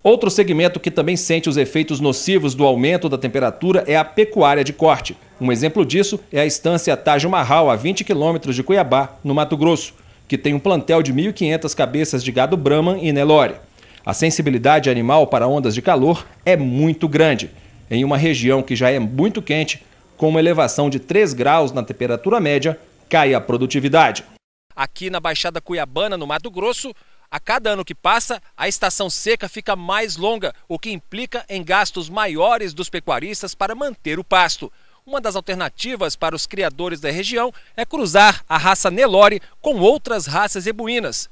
Outro segmento que também sente os efeitos nocivos do aumento da temperatura é a pecuária de corte. Um exemplo disso é a estância Taj Mahal, a 20 quilômetros de Cuiabá, no Mato Grosso, que tem um plantel de 1.500 cabeças de gado Brahman e Nelore. A sensibilidade animal para ondas de calor é muito grande. Em uma região que já é muito quente, com uma elevação de 3 graus na temperatura média, cai a produtividade. Aqui na Baixada Cuiabana, no Mato Grosso, a cada ano que passa, a estação seca fica mais longa, o que implica em gastos maiores dos pecuaristas para manter o pasto. Uma das alternativas para os criadores da região é cruzar a raça Nelore com outras raças zebuínas.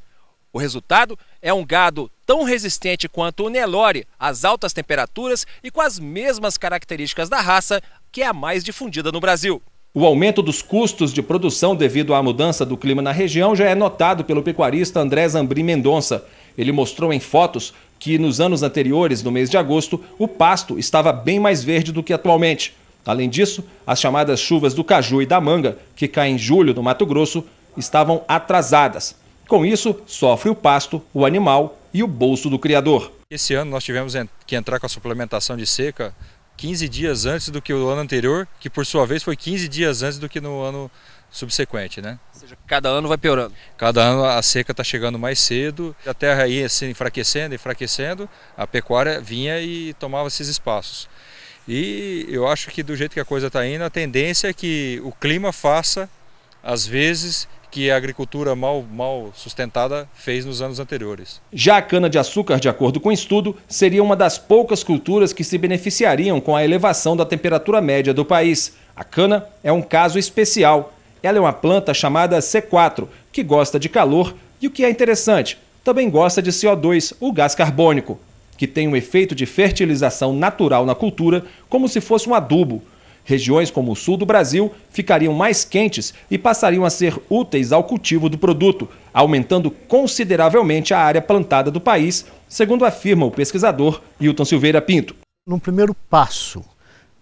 O resultado é um gado tão resistente quanto o Nelore às altas temperaturas e com as mesmas características da raça, que é a mais difundida no Brasil. O aumento dos custos de produção devido à mudança do clima na região já é notado pelo pecuarista André Zambrim Mendonça. Ele mostrou em fotos que nos anos anteriores, no mês de agosto, o pasto estava bem mais verde do que atualmente. Além disso, as chamadas chuvas do caju e da manga, que caem em julho no Mato Grosso, estavam atrasadas. Com isso, sofre o pasto, o animal e o bolso do criador. Esse ano nós tivemos que entrar com a suplementação de seca 15 dias antes do que o ano anterior, que por sua vez foi 15 dias antes do que no ano subsequente, né? Ou seja, cada ano vai piorando. Cada ano a seca está chegando mais cedo, a terra ia se enfraquecendo, a pecuária vinha e tomava esses espaços. E eu acho que do jeito que a coisa está indo, a tendência é que o clima faça, às vezes, que a agricultura mal sustentada fez nos anos anteriores. Já a cana-de-açúcar, de acordo com o estudo, seria uma das poucas culturas que se beneficiariam com a elevação da temperatura média do país. A cana é um caso especial. Ela é uma planta chamada C4, que gosta de calor e, o que é interessante, também gosta de CO2, o gás carbônico, que tem um efeito de fertilização natural na cultura, como se fosse um adubo. Regiões como o sul do Brasil ficariam mais quentes e passariam a ser úteis ao cultivo do produto, aumentando consideravelmente a área plantada do país, segundo afirma o pesquisador Hilton Silveira Pinto. No primeiro passo,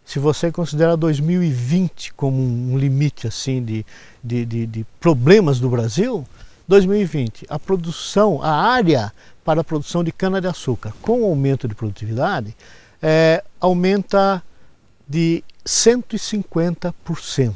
se você considera 2020 como um limite assim, de problemas do Brasil, 2020, a produção, a área para a produção de cana-de-açúcar com aumento de produtividade aumenta de 150%.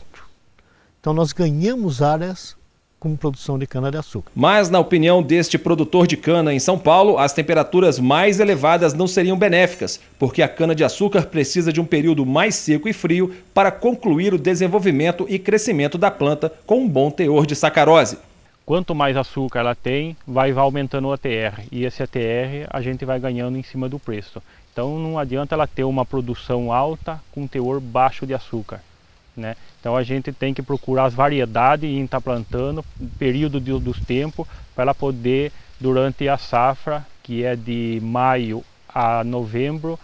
Então nós ganhamos áreas com produção de cana-de-açúcar. Mas na opinião deste produtor de cana em São Paulo, as temperaturas mais elevadas não seriam benéficas, porque a cana-de-açúcar precisa de um período mais seco e frio para concluir o desenvolvimento e crescimento da planta com um bom teor de sacarose. Quanto mais açúcar ela tem, vai aumentando o ATR, e esse ATR a gente vai ganhando em cima do preço. Então não adianta ela ter uma produção alta com teor baixo de açúcar, né? Então a gente tem que procurar as variedades e estar plantando, período dos tempos, para ela poder, durante a safra, que é de maio a novembro,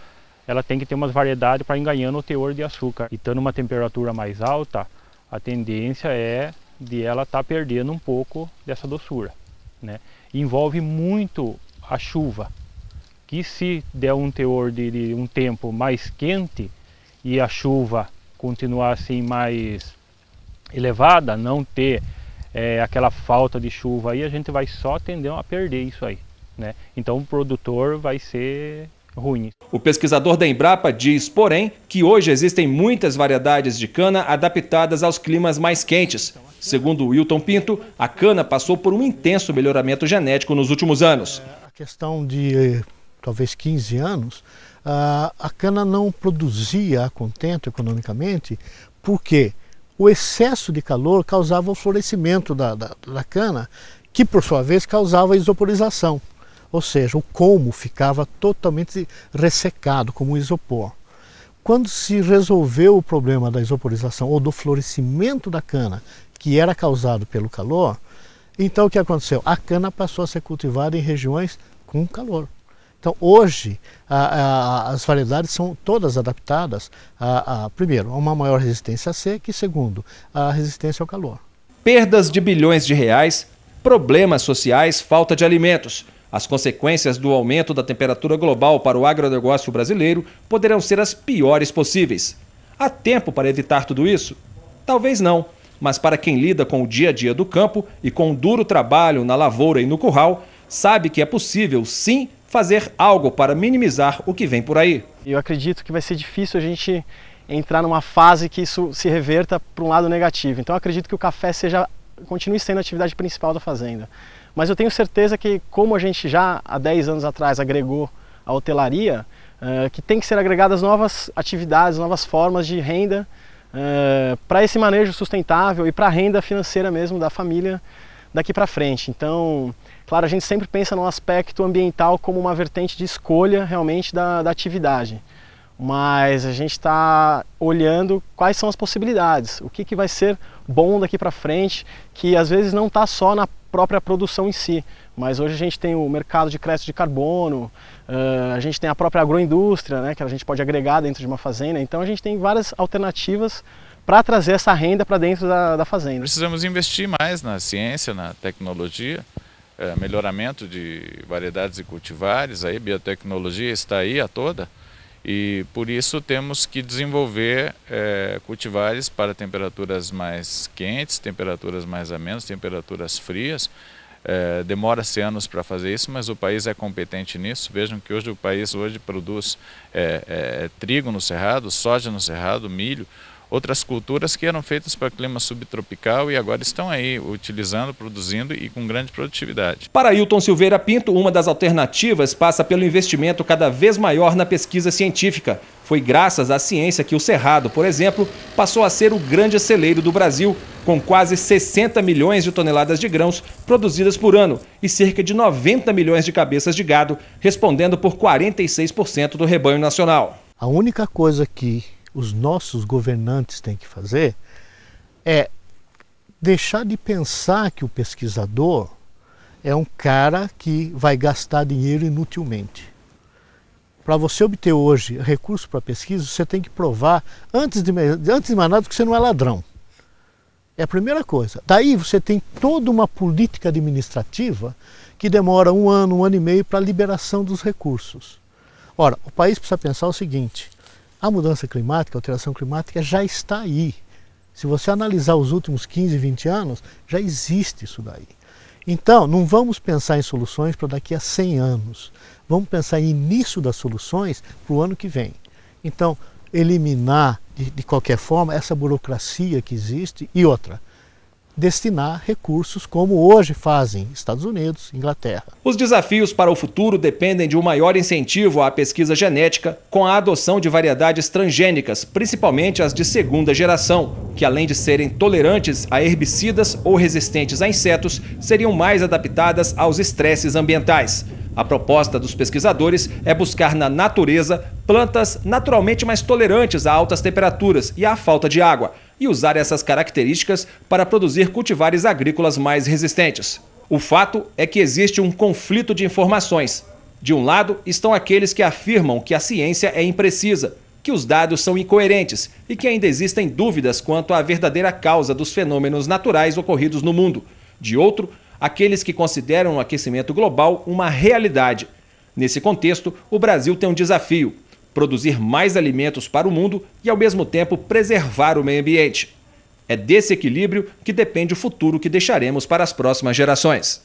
ela tem que ter umas variedades para ir ganhando o teor de açúcar. E estando uma temperatura mais alta, a tendência é de ela estar perdendo um pouco dessa doçura, né? Envolve muito a chuva, que se der um teor de um tempo mais quente e a chuva continuar assim mais elevada, não ter aquela falta de chuva aí, a gente vai só tender a perder isso aí, né? Então o produtor vai ser ruim. O pesquisador da Embrapa diz, porém, que hoje existem muitas variedades de cana adaptadas aos climas mais quentes. Segundo o Hilton Pinto, a cana passou por um intenso melhoramento genético nos últimos anos. A questão de talvez 15 anos, a cana não produzia a contento economicamente, porque o excesso de calor causava o florescimento da cana, que por sua vez causava a isoporização. Ou seja, o colmo ficava totalmente ressecado, como um isopor. Quando se resolveu o problema da isoporização ou do florescimento da cana, que era causado pelo calor, então o que aconteceu? A cana passou a ser cultivada em regiões com calor. Então hoje as variedades são todas adaptadas, primeiro, a uma maior resistência à seca e segundo, a resistência ao calor. Perdas de bilhões de reais, problemas sociais, falta de alimentos. As consequências do aumento da temperatura global para o agronegócio brasileiro poderão ser as piores possíveis. Há tempo para evitar tudo isso? Talvez não, mas para quem lida com o dia a dia do campo e com um duro trabalho na lavoura e no curral, sabe que é possível, sim, fazer algo para minimizar o que vem por aí. Eu acredito que vai ser difícil a gente entrar numa fase que isso se reverta para um lado negativo. Então eu acredito que o café continue sendo a atividade principal da fazenda. Mas eu tenho certeza que, como a gente já há 10 anos atrás agregou a hotelaria, que tem que ser agregadas novas atividades, novas formas de renda para esse manejo sustentável e para a renda financeira mesmo da família daqui para frente. Então, claro, a gente sempre pensa no aspecto ambiental como uma vertente de escolha realmente da atividade. Mas a gente está olhando quais são as possibilidades, o que vai ser bom daqui para frente, que às vezes não está só na própria produção em si, mas hoje a gente tem o mercado de crédito de carbono, a gente tem a própria agroindústria, né, que a gente pode agregar dentro de uma fazenda, então a gente tem várias alternativas para trazer essa renda para dentro da fazenda. Precisamos investir mais na ciência, na tecnologia, melhoramento de variedades e cultivares, aí biotecnologia está aí a toda. E por isso temos que desenvolver cultivares para temperaturas mais quentes, temperaturas mais amenas, temperaturas frias. Demora-se anos para fazer isso, mas o país é competente nisso. Vejam que hoje o país produz trigo no cerrado, soja no cerrado, milho, outras culturas que eram feitas para clima subtropical e agora estão aí utilizando, produzindo e com grande produtividade. Para Ailton Silveira Pinto, uma das alternativas passa pelo investimento cada vez maior na pesquisa científica. Foi graças à ciência que o Cerrado, por exemplo, passou a ser o grande celeiro do Brasil, com quase 60 milhões de toneladas de grãos produzidas por ano e cerca de 90 milhões de cabeças de gado, respondendo por 46% do rebanho nacional. A única coisa que os nossos governantes têm que fazer é deixar de pensar que o pesquisador é um cara que vai gastar dinheiro inutilmente. Para você obter hoje recurso para pesquisa, você tem que provar, antes de mais nada, que você não é ladrão. É a primeira coisa. Daí você tem toda uma política administrativa que demora um ano e meio para a liberação dos recursos. Ora, o país precisa pensar o seguinte: a mudança climática, a alteração climática já está aí. Se você analisar os últimos 15, 20 anos, já existe isso daí. Então, não vamos pensar em soluções para daqui a 100 anos. Vamos pensar em início das soluções para o ano que vem. Então, eliminar, de qualquer forma, essa burocracia que existe e outra. Destinar recursos como hoje fazem Estados Unidos, Inglaterra. Os desafios para o futuro dependem de um maior incentivo à pesquisa genética com a adoção de variedades transgênicas, principalmente as de segunda geração, que além de serem tolerantes a herbicidas ou resistentes a insetos, seriam mais adaptadas aos estresses ambientais. A proposta dos pesquisadores é buscar na natureza plantas naturalmente mais tolerantes a altas temperaturas e à falta de água, e usar essas características para produzir cultivares agrícolas mais resistentes. O fato é que existe um conflito de informações. De um lado estão aqueles que afirmam que a ciência é imprecisa, que os dados são incoerentes e que ainda existem dúvidas quanto à verdadeira causa dos fenômenos naturais ocorridos no mundo. De outro, aqueles que consideram o aquecimento global uma realidade. Nesse contexto, o Brasil tem um desafio: produzir mais alimentos para o mundo e, ao mesmo tempo, preservar o meio ambiente. É desse equilíbrio que depende o futuro que deixaremos para as próximas gerações.